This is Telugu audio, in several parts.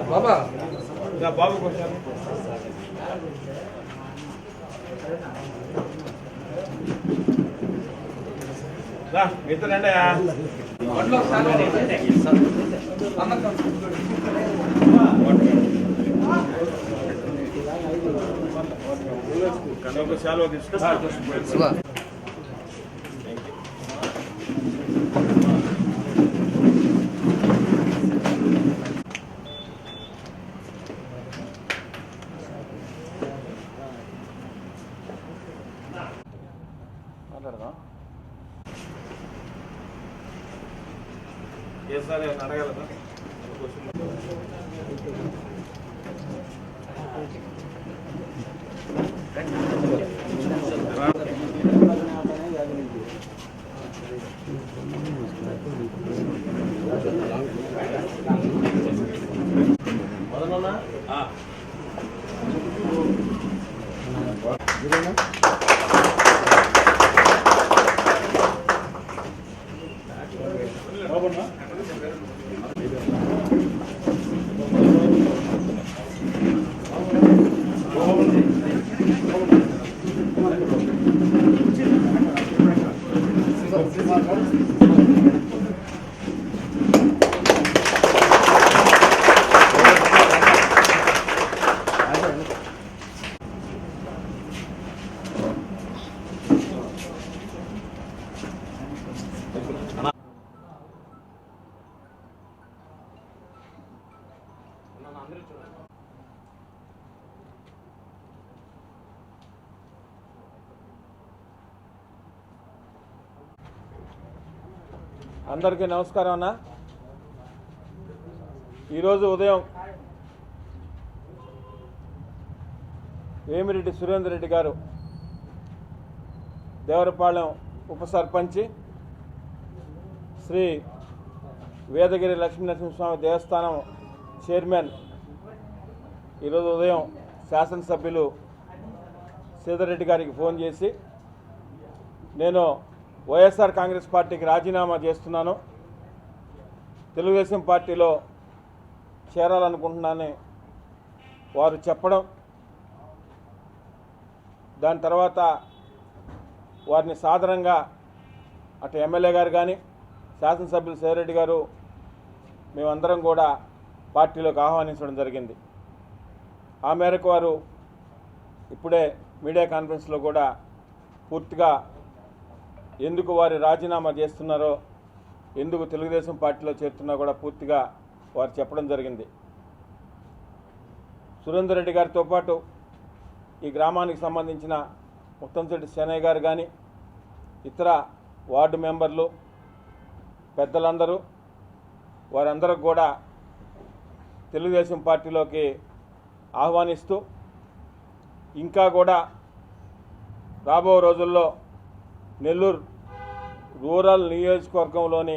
బాబా బాబు మిత్రులు అండి సెలవు తీసుకుంటా ఏ సార్ అడగలదా అందరికీ నమస్కారం అన్న. ఈరోజు ఉదయం వేమిరెడ్డి సురేందర్ రెడ్డి గారు దేవరపాళెం ఉప సర్పంచి శ్రీ వేదగిరి లక్ష్మీనరసింహస్వామి దేవస్థానం చైర్మన్ ఈరోజు ఉదయం శాసనసభ్యులు శ్రీధర్ రెడ్డి గారికి ఫోన్ చేసి నేను వైఎస్ఆర్ కాంగ్రెస్ పార్టీకి రాజీనామా చేస్తున్నాను, తెలుగుదేశం పార్టీలో చేరాలనుకుంటున్నానని వారు చెప్పడం, దాని తర్వాత వారిని సాధారణంగా అటు ఎమ్మెల్యే గారు కానీ శాసనసభ్యులు శ్రీధర్ గారు మేమందరం కూడా పార్టీలోకి ఆహ్వానించడం జరిగింది. ఆ మేరకు వారు ఇప్పుడే మీడియా కాన్ఫరెన్స్లో కూడా పూర్తిగా ఎందుకు వారు రాజీనామా చేస్తున్నారో, ఎందుకు తెలుగుదేశం పార్టీలో చేరుతున్నా కూడా పూర్తిగా వారు చెప్పడం జరిగింది. సురేందర్ రెడ్డి గారితో పాటు ఈ గ్రామానికి సంబంధించిన ముత్తంశెట్టి సేనయ్య గారు కానీ ఇతర వార్డు మెంబర్లు పెద్దలందరూ వారందరూ కూడా తెలుగుదేశం పార్టీలోకి ఆహ్వానిస్తూ ఇంకా కూడా రాబో రోజుల్లో నెల్లూరు రూరల్ నియోజకవర్గంలోని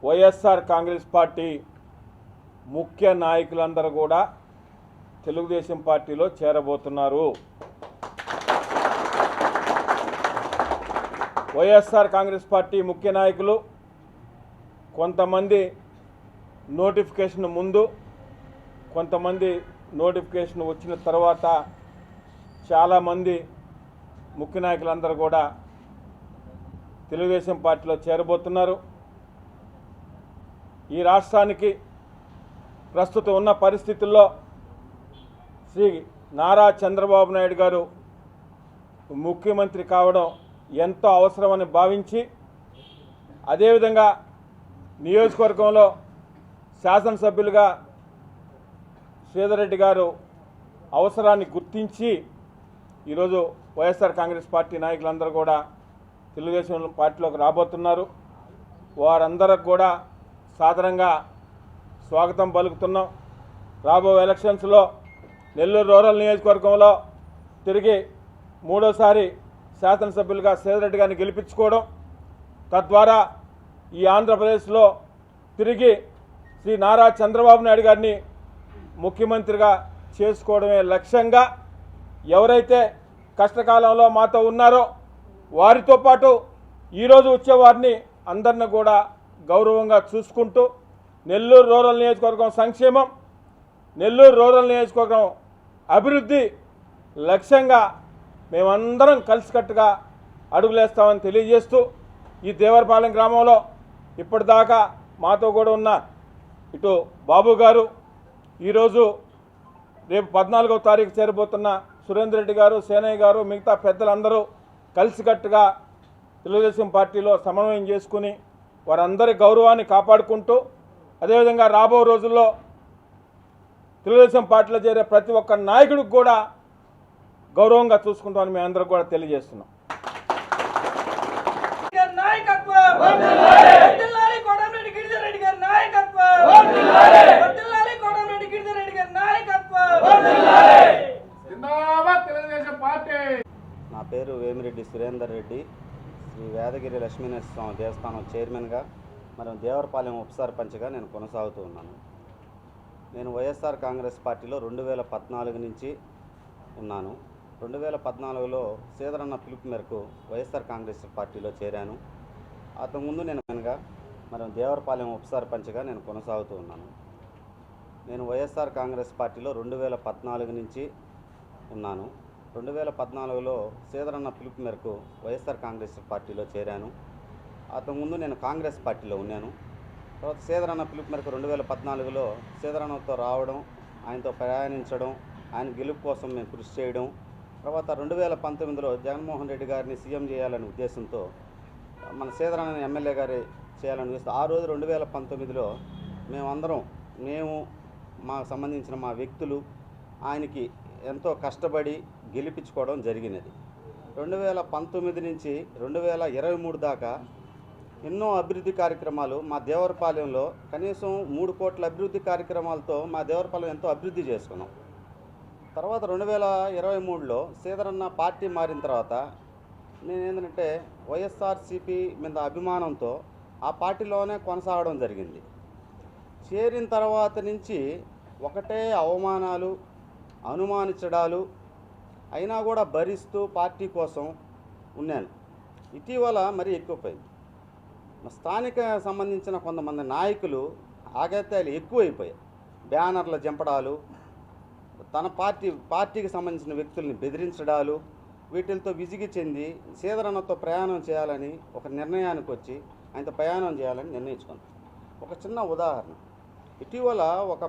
వైఎస్ఆర్ కాంగ్రెస్ పార్టీ ముఖ్య నాయకులందరూ కూడా తెలుగుదేశం పార్టీలో చేరబోతున్నారు. వైఎస్ఆర్ కాంగ్రెస్ పార్టీ ముఖ్య నాయకులు కొంతమంది నోటిఫికేషన్ ముందు, కొంతమంది నోటిఫికేషన్ వచ్చిన తర్వాత చాలామంది ముఖ్య నాయకులందరూ కూడా తెలుగుదేశం పార్టీలో చేరబోతున్నారు. ఈ రాష్ట్రానికి ప్రస్తుతం ఉన్న పరిస్థితుల్లో శ్రీ నారా చంద్రబాబు నాయుడు గారు ముఖ్యమంత్రి కావడం ఎంతో అవసరమని భావించి, అదేవిధంగా నియోజకవర్గంలో శాసనసభ్యులుగా శ్రీధర్ రెడ్డి గారు అవసరాన్ని గుర్తించి ఈరోజు వైఎస్ఆర్ కాంగ్రెస్ పార్టీ నాయకులందరూ కూడా తెలుగుదేశం పార్టీలోకి రాబోతున్నారు. వారందరికి కూడా సాధారణంగా స్వాగతం పలుకుతున్నాం. రాబోయే ఎలక్షన్స్లో నెల్లూరు రూరల్ నియోజకవర్గంలో తిరిగి మూడోసారి శాసనసభ్యులుగా సేదరెడ్డి గారిని గెలిపించుకోవడం, తద్వారా ఈ ఆంధ్రప్రదేశ్లో తిరిగి శ్రీ నారా చంద్రబాబు నాయుడు గారిని ముఖ్యమంత్రిగా చేసుకోవడమే లక్ష్యంగా ఎవరైతే కష్టకాలంలో మాతో ఉన్నారో వారితో పాటు ఈరోజు వచ్చేవారిని అందరిని కూడా గౌరవంగా చూసుకుంటూ నెల్లూరు రూరల్ నియోజకవర్గం సంక్షేమం, నెల్లూరు రూరల్ నియోజకవర్గం అభివృద్ధి లక్ష్యంగా మేమందరం కలిసికట్టుగా అడుగులేస్తామని తెలియజేస్తూ ఈ దేవరపాలెం గ్రామంలో ఇప్పటిదాకా మాతో కూడా ఉన్న ఇటు బాబు గారు, ఈరోజు రేపు 14వ తారీఖు చేరబోతున్న సురేందర్ రెడ్డి గారు, సేనయ్య గారు, మిగతా పెద్దలందరూ కలిసికట్టుగా తెలుగుదేశం పార్టీలో సమన్వయం చేసుకుని వారందరి గౌరవాన్ని కాపాడుకుంటూ అదేవిధంగా రాబో రోజుల్లో తెలుగుదేశం పార్టీలో చేరే ప్రతి ఒక్క నాయకుడికి కూడా గౌరవంగా చూసుకుంటామని మేము అందరూ కూడా తెలియజేస్తున్నాం. నా పేరు వేమిరెడ్డి సురేందర్ రెడ్డి, శ్రీ వేదగిరి లక్ష్మీనరసింహ స్వామి దేవస్థానం చైర్మన్గా మరియు దేవరపాలెం ఉప సర్పంచ్గా నేను కొనసాగుతూ ఉన్నాను. నేను వైఎస్ఆర్ కాంగ్రెస్ పార్టీలో 2014 నుంచి ఉన్నాను. 2014లో సేదరన్న పిలుపు మేరకు వైఎస్ఆర్ కాంగ్రెస్ పార్టీలో చేరాను. అంతకుముందు నేను మరియు దేవరపాలెం ఉప సర్పంచ్గా నేను కొనసాగుతూ ఉన్నాను. నేను వైఎస్ఆర్ కాంగ్రెస్ పార్టీలో 2014 నుంచి ఉన్నాను. 2014లో సేదరన్న పిలుపు మేరకు వైఎస్ఆర్ కాంగ్రెస్ పార్టీలో చేరాను. అంతకుముందు నేను కాంగ్రెస్ పార్టీలో ఉన్నాను. తర్వాత సేదరన్న పిలుపు మేరకు 2014లో సేదరన్నతో రావడం, ఆయనతో ప్రయాణించడం, ఆయన గెలుపు కోసం మేము కృషి చేయడం, తర్వాత 2019లో జగన్మోహన్ రెడ్డి గారిని సీఎం చేయాలనే ఉద్దేశంతో మన సేదరన్న ఎమ్మెల్యే గారి చేయాలని ఉద్దేశం. ఆ రోజు 2019లో మేము మాకు సంబంధించిన మా వ్యక్తులు ఆయనకి ఎంతో కష్టపడి గెలిపించుకోవడం జరిగినది. 2019 నుంచి 2023 దాకా ఎన్నో అభివృద్ధి కార్యక్రమాలు మా దేవరపాలెంలో కనీసం 3 కోట్ల అభివృద్ధి కార్యక్రమాలతో మా దేవరపాలెం ఎంతో అభివృద్ధి చేసుకున్నాం. తర్వాత 2023లో సేదరన్న పార్టీ మారిన తర్వాత నేనేంటంటే వైఎస్ఆర్సీపీ మీద అభిమానంతో ఆ పార్టీలోనే కొనసాగడం జరిగింది. చేరిన తర్వాత నుంచి ఒకటే అవమానాలు, అనుమానించడాలు అయినా కూడా భరిస్తూ పార్టీ కోసం ఉన్నాను. ఇటీవల మరీ ఎక్కువైపోయింది. స్థానిక సంబంధించిన కొంతమంది నాయకులు ఆగత్యాలు ఎక్కువైపోయాయి. బ్యానర్ల జంపడాలు, తన పార్టీకి సంబంధించిన వ్యక్తుల్ని బెదిరించడాలు, వీటితో విసిగి చెంది సేదరన్నతో ప్రయాణం చేయాలని ఒక నిర్ణయానికి వచ్చి ఆయనతో ప్రయాణం చేయాలని నిర్ణయించుకున్నాను. ఒక చిన్న ఉదాహరణ, ఇటీవల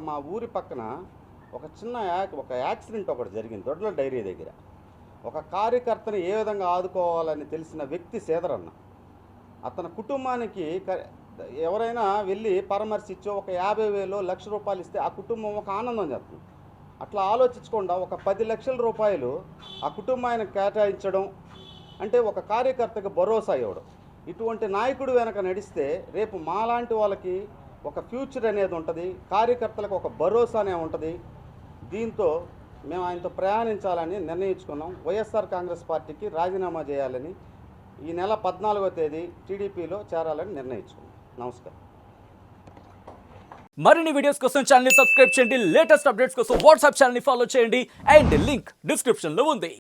మా ఊరి పక్కన ఒక యాక్సిడెంట్ ఒకటి జరిగింది. దొడ్ల డైరీ దగ్గర ఒక కార్యకర్తని ఏ విధంగా ఆదుకోవాలని తెలిసిన వ్యక్తి సేదరన్న. అతని కుటుంబానికి ఎవరైనా వెళ్ళి పరామర్శించో ఒక 50,000 1,00,000 రూపాయలు ఇస్తే ఆ కుటుంబం ఒక ఆనందం చేస్తుంది. అట్లా ఆలోచించకుండా ఒక 10 లక్షల రూపాయలు ఆ కుటుంబానికి కేటాయించడం అంటే ఒక కార్యకర్తకు భరోసా ఇవ్వడం. ఇటువంటి నాయకుడు వెనక నడిస్తే రేపు మాలాంటి వాళ్ళకి ఒక ఫ్యూచర్ అనేది ఉంటుంది, కార్యకర్తలకు ఒక భరోసానే ఉంటుంది. దీంతో మేము ఆయనతో ప్రయాణించాలని నిర్ణయించుకున్నాం. వైఎస్ఆర్ కాంగ్రెస్ పార్టీకి రాజీనామా చేయాలని ఈ నెల 14వ తేదీ టీడీపీలో చేరాలని నిర్ణయించుకున్నాం. నమస్కారం. మరిన్ని వీడియోస్ కోసం ఛానల్ ని సబ్స్క్రైబ్ చేయండి. లేటెస్ట్ అప్డేట్స్ కోసం వాట్సాప్ ఛానల్ ని ఫాలో చేయండి. అండ్ లింక్ డిస్క్రిప్షన్ లో ఉంది.